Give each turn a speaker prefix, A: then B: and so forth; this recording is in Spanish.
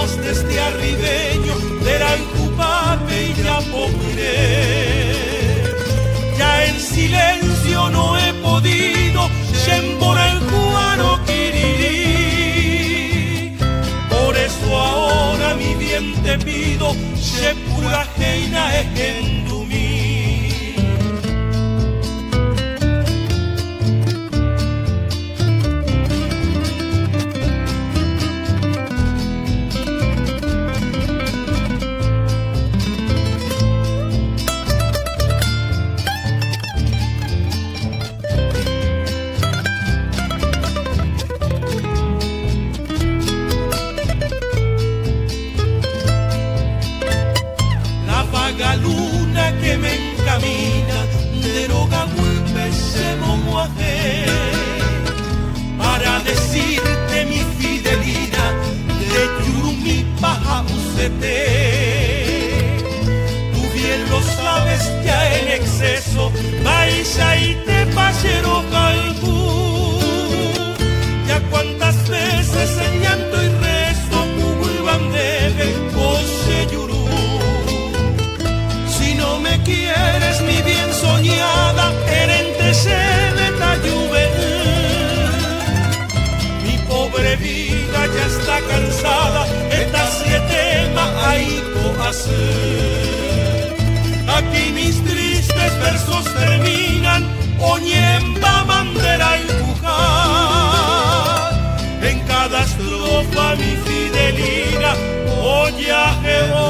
A: voz de este arribeño, verán cupape y ya pobre. Ya en silencio no he podido, Shembora juano quirirí. Por eso ahora mi bien te pido, Shepura heina ejendumí. La luna que me encamina de Nogagüipe se momuaje para decirte mi fidelidad de Yurumi paja usete. Tú bien lo sabes ya en exceso, Baisha y te pachero calcú. Ya cuántas veces en llanto y rezo Cuguiban debe coche yurú. Me quieres mi bien soñada, herente se me tayube. Mi pobre vida ya está cansada, estas 7 maaico hacer. Aquí mis tristes versos terminan, oñemba bandera y pujar. En cada estrofa mi fidelina, oye a Jehová.